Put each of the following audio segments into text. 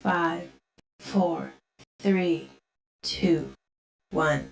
5, 4, 3, 2, 1.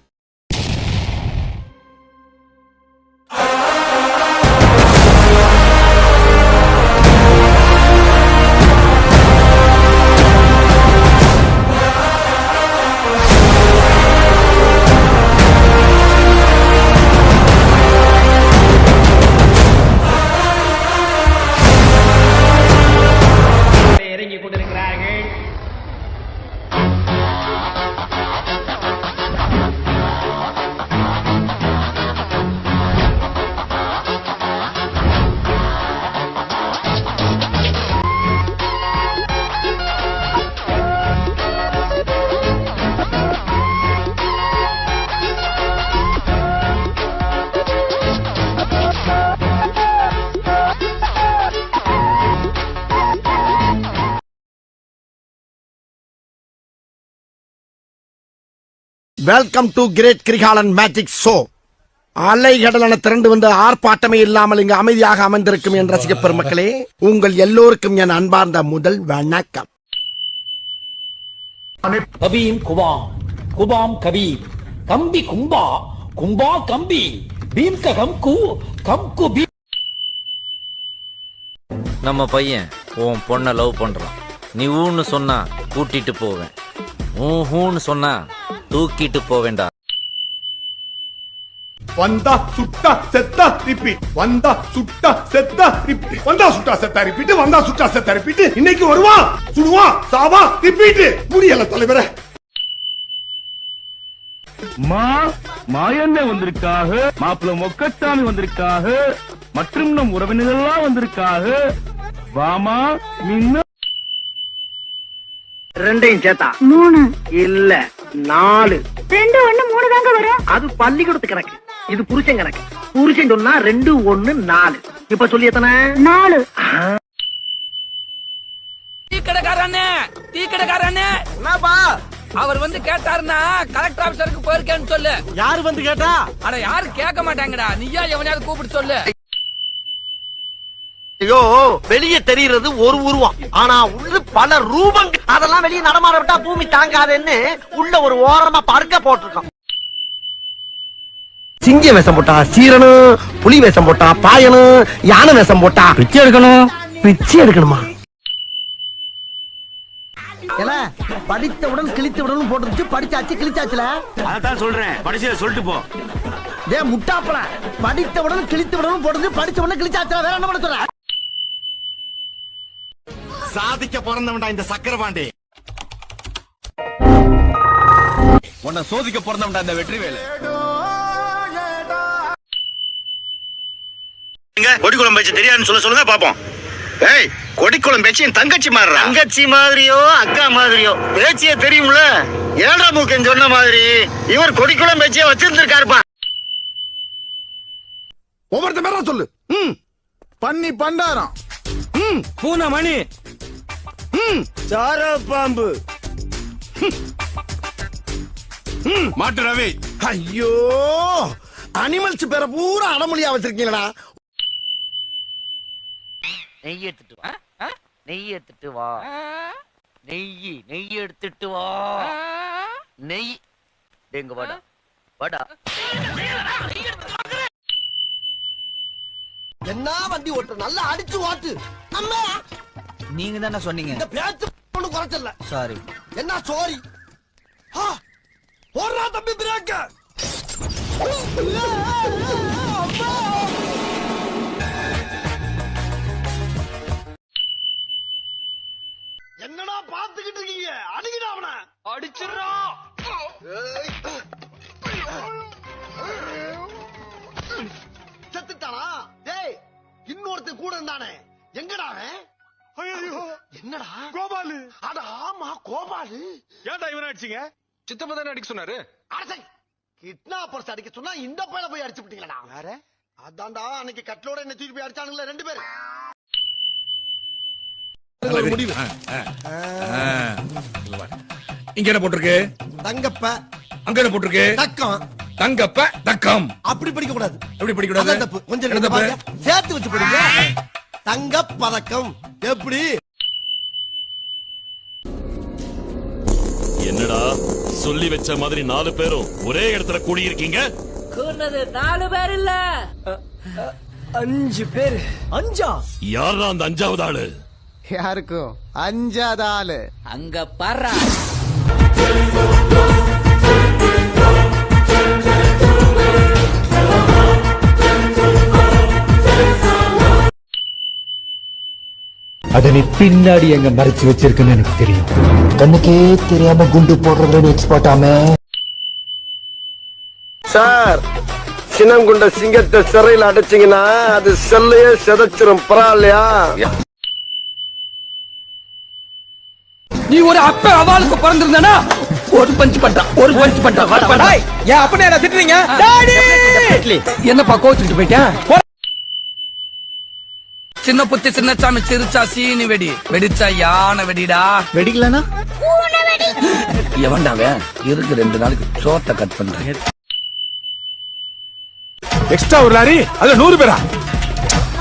Welcome to great Kirikalan magic show. அலைகடலான திரண்டு வந்து ஆர்ப்பாட்டமே இல்லாமல் இங்கு அமைதியாக அமர்ந்திருக்கும் என் ரசிக பெருமக்களே, உங்கள் எல்லோருக்கும் என் அன்பார்ந்த முதல் வணக்கம். கபீம் குபாம், குபாம் கபீம், கம்பி கும்பா, கும்பா கம்பி, பீம் கம் கு, கம் கு பீம். நம்ம பையன் உன் பொண்ண லவ் பண்றான். நீ ஊன்னு சொன்னா கூட்டிட்டு போவேன், ஊன்னு சொன்னா தூக்கிட்டு போவேண்டா. வந்தா சுட்டா செத்தா ரிப்பீட், வந்தா சுட்டா செத்தா ரிப்பீட், வந்தா சுட்டா செத்தா ரிப்பீட், வந்தா சுட்டா செத்தா ரிப்பீட். இன்னைக்கு வருவான், சுடுவான், சாவா ரிப்பீட். முடியல தலைவரே. மாயண்ணே வந்திருக்காக, மாப்பிள்ள மொக்கச்சாமி வந்திருக்காக, மற்றும் நம் உறவினர்கள்லாம் வந்திருக்காக. வாமா மின்ன ரெண்டையும் சேர்த்தா 3 இல்ல 4. 2 1 3 தாங்க வரும். அது பள்ளிக்கூடத்து கணக்கு, இது புருஷன் கணக்கு. புருஷன் சொன்னா 2 1 4. இப்ப சொல்லி எத்தனை? 4. டீ கடைக்காரனே, டீ கடைக்காரனே, என்னப்பா அவர் வந்து கேட்டாருன்னா கலெக்டர் ஆபீசருக்கு போயிருக்கேன்னு சொல்லு. யாரு வந்து கேட்டா? அட யாரு கேட்க மாட்டாங்கடா, நீயா எவனையாவது கூப்பிட்டு சொல்லு. ஐயோ, வெளியே தெரிகிறது ஒரு உருவம், ஆனா உள்ள பல ரூபங்கள். அதெல்லாம் வெளியே நடமாட விட்டா பூமி தாங்காதுன்னு உள்ள ஒரு ஓரமா படுக்க போட்டிருக்கோம். சிங்க வேஷம் போட்டா சீரனும், புலி வேஷம் போட்டா பாயனும், யானை வேஷம் போட்டா பிச்சை எடுக்கணும். பிச்சை எடுக்கணுமா? படித்தவுடன் கிழித்தவுடன் போட்டுருச்சு. படிச்சாச்சு கிழிச்சாச்சுல. அதான் சொல்றேன், படிச்சத சொல்லிட்டு போ. டே முட்டாப்பல, படித்தவுடன் கிழித்தவுடன் போட்டுருச்சு, படிச்சவுடன் கிழிச்சாச்சுல. வேற என்ன பண்ண சொல்ற? சாதிக்க பிறந்தவன்டா இந்த சக்கரபாண்டி. உன்னை சோதிக்க பிறந்தவன்டா இந்த வெற்றிவேலு. கொடிக்குளம் பேச்சு தெரியாதுன்னு சொல்லுங்க பாப்போம். ஏய், கொடிக்குளம் பேச்சு என் தங்கச்சி மாதிரி. தங்கச்சி மாதிரியோ அக்கா மாதிரியோ பேச்சியே தெரியும்ல. 7ஆம் மூக்கன் சொன்ன மாதிரி இவர் கொடிக்குளம் பேச்சியே வச்சிருந்திருக்காருப்பா. ஒவ்வொருத்த மேல சொல்லு. பண்ணி பண்டாரம், பூனை மணி, சார பாம்பு, மாட்டு ரவி. ஐயோ, அனிமல்ஸ் பேர பூரா அடமொழியா வச்சிருக்கீங்களா? நெய் எடுத்துட்டு வா, நெய் எடுத்துட்டு வா, நெய் எடுத்துட்டு வா, நெய். எங்க வாடா வாடா. என்ன வண்டி ஓட்டு, நல்லா அடிச்சு ஓட்டு. அம்மா நீங்க தானே சொன்னீங்க. இந்த பேச்சு ஒண்ணு குறைச்சல. சாரி. என்ன சோரி? போடுறா தம்பி பிரேக்க. என்னடா பாத்துக்கிட்டு இருக்கீங்க? அடிங்கடா அவன. அடிச்சிடுறோம். செத்துட்டானா? டேய், இன்னொருத்தன் கூட இருந்தானே, எங்கடா அவன்? ஐயோ, என்னடா? கோபாலு. அட ஆமா, கோபாலு. ஏன்டா இவனை அடிச்சீங்க? சித்தப்பா தானே அடிக்க சொன்னாரு. அரசை கிட்னாப்பர்ஸ் அடிக்க சொன்னா இந்த பையல போய் அடிச்சு விட்டீங்களா? யார? அதான்டா அன்னைக்கு கட்லோட என்ன தூக்கி போய் அடிச்சானுங்களே 2 பேரு. இங்க என்ன போட்டிருக்கு? தங்கப்ப. அங்க என்ன போட்டிருக்கு? தக்கம். தங்கப்ப தக்கம். அப்படி படிக்க கூடாது. எப்படி படிக்க கூடாது? தப்பு. கொஞ்சம் சேர்த்து வச்சு படிங்க. தங்க பதக்கம் எப்படி? என்னடா சொல்லி வச்ச மாதிரி 4 பேரும் ஒரே இடத்துல கூடியிருக்கீங்க? கூர்னது 4 பேர் இல்ல 5 பேர். 5ஆ? யாரா அந்த 5வது ஆளு? யாருக்கும் 5வது ஆளு அங்க பாரு. அத நீ பின்னாடி எங்க மறைச்சு வச்சிருக்குன்னு எனக்கு தெரியும். கண்ணுக்கே தெரியாம குண்டு போடுறதுல எக்ஸ்பர்ட் ஆமே. சார், சின்னங்குண்ட சிங்கத்தை சிறையில் அடைச்சிங்கன்னா அது செல்லையே செதைச்சிரும். பரவாயில்லையா? நீ ஒரு அப்ப அவளுக்கு பிறந்திருந்தானா ஒரு பஞ்ச் பண்றான். ஏன் அப்ப என்ன திட்டுறீங்க? என்னப்பா கோச்சுட்டு போயிட்டேன். சின்ன புத்தி சின்ன சாமி சிரிச்சா சீனி வெடி, வெடிச்சா யானை வெடிடா. வெடிக்கலனா எவன்டாவே இருக்கு 2 நாளைக்கு சோத்தை கட் பண்றேன். எக்ஸ்ட்ரா ஒரு லாரி அதுல 100 பேரா?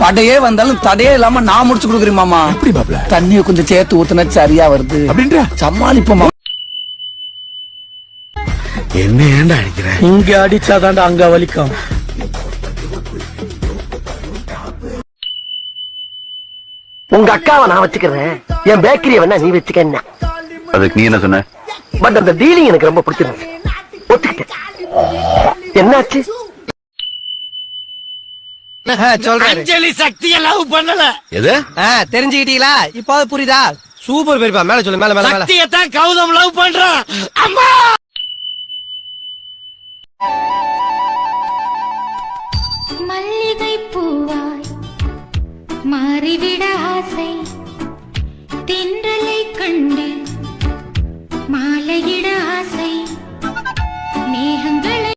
படையே வந்தாலும் தடையே இல்லாம நான் முடிச்சு கொடுக்குறேன் மாமா. எப்படி பாப்ல? தண்ணியை கொஞ்சம் சேர்த்து ஊத்துனா சரியா வருது அப்படின்ற சமாளிப்போம். என்ன ஏன்டா அடிக்கிற? இங்க அடிச்சாதாண்டா அங்க வலிக்கும். உங்க அக்காவை நான் வச்சுக்கிறேன், என் பேக்கரியை வேணா நீ வச்சுக்க. அதுக்கு நீ என்ன சொன்ன? பட் அந்த டீலிங் எனக்கு ரொம்ப பிடிச்சிருந்துச்சு, ஒத்துக்கிட்டேன். என்னாச்சு? அஞ்சலி சக்திய லவ் பண்ணல. எது? தெரிஞ்சுக்கிட்டீங்களா? இப்ப புரியுதா? சூப்பர் பெரியப்பா. மேல சொல்லு. மேல மேல சக்தியத்தான் கௌதம் லவ் பண்றான். அம்மா மல்லிகை பூவாய் மாறிவிட ஆசை, தென்றலை கண்டு மாலையிட ஆசை, மேகங்களை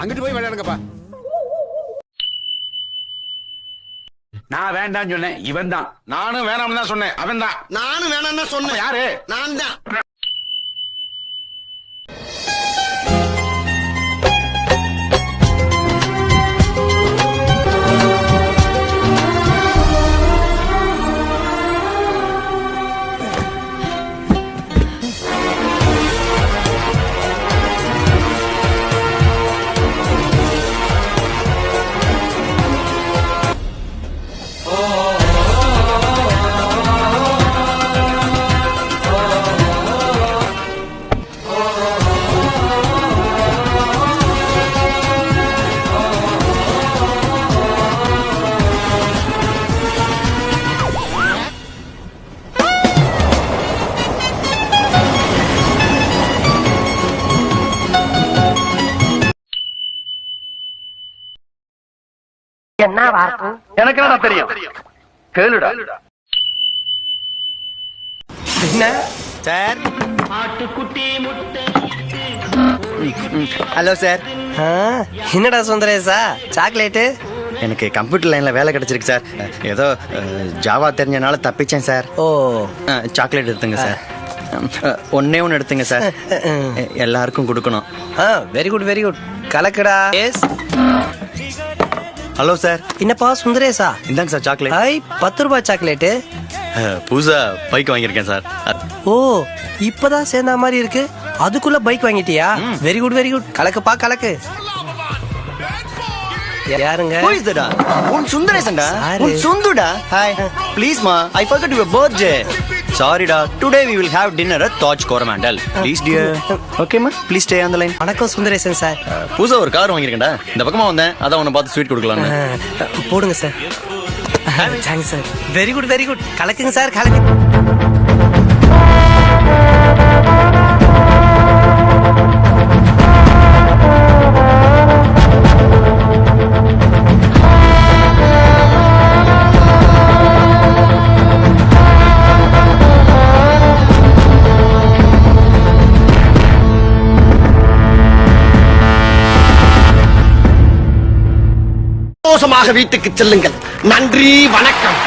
அங்கிட்டு போய் விளையாடுங்கப்பா. நான் வேண்டாம் சொன்னேன், இவன் தான். நானும் வேணாம் தான் சொன்னேன், அவன் தான். நானும் வேணாம் சொன்னேன். யாரு? நான் தான். என்ன வார்த்தை? எனக்கு என்னடா தெரியும்? கேளுடா. என்ன சார்? Hello sir. என்னடா சுந்தரேசா சாக்லேட்டு? எனக்கு கம்ப்யூட்டர் லைன்ல வேலை கிடைச்சிருக்கு சார். ஏதோ ஜாவா தெரிஞ்சனால தப்பிச்சேன் சார். ஓ, சாக்லேட் எடுத்துங்க சார். ஒன்னே ஒன்னு எடுத்துங்க சார், எல்லாருக்கும் கொடுக்கணும். Very good very good. கலக்கடா. எஸ். Hello sir. என்னப்பா சுந்தரேசா? இந்தாங்க சார் சாக்லேட். ஐ 10 ரூபாய் சாக்லேட்டு. புதுசா பைக் வாங்கியிருக்கேன் சார். ஓ, இப்பதான் சேர்ந்த மாதிரி இருக்கு. அதுக்குள்ள பைக் வாங்கிட்டியா? Very good very good. கலக்குப்பா கலக்கு. யாருங்க? உன் சுந்தரேசன்டா. சாரு. உன் சுந்துடா. ஹாய். ப்ளீஸ் மா, ஐ forgot your birthday. Sorry-டா. Today we will have dinner at Taj Coromandel. Please dear. Okay ma, please stay on the line. வணக்கம் சுந்தரேசன் சார். புதுசா ஒரு கார் வாங்கியிருக்கேன்டா. இந்த பக்கமா வந்தேன், அதான் உன்னை பார்த்து ஸ்வீட் கொடுக்கலாம்னு. போடுங்க sir. Thanks sir. Very good very good. கலக்குங்க சார் கலக்கு. சந்தோஷமாக வீட்டுக்கு செல்லுங்கள். நன்றி, வணக்கம்.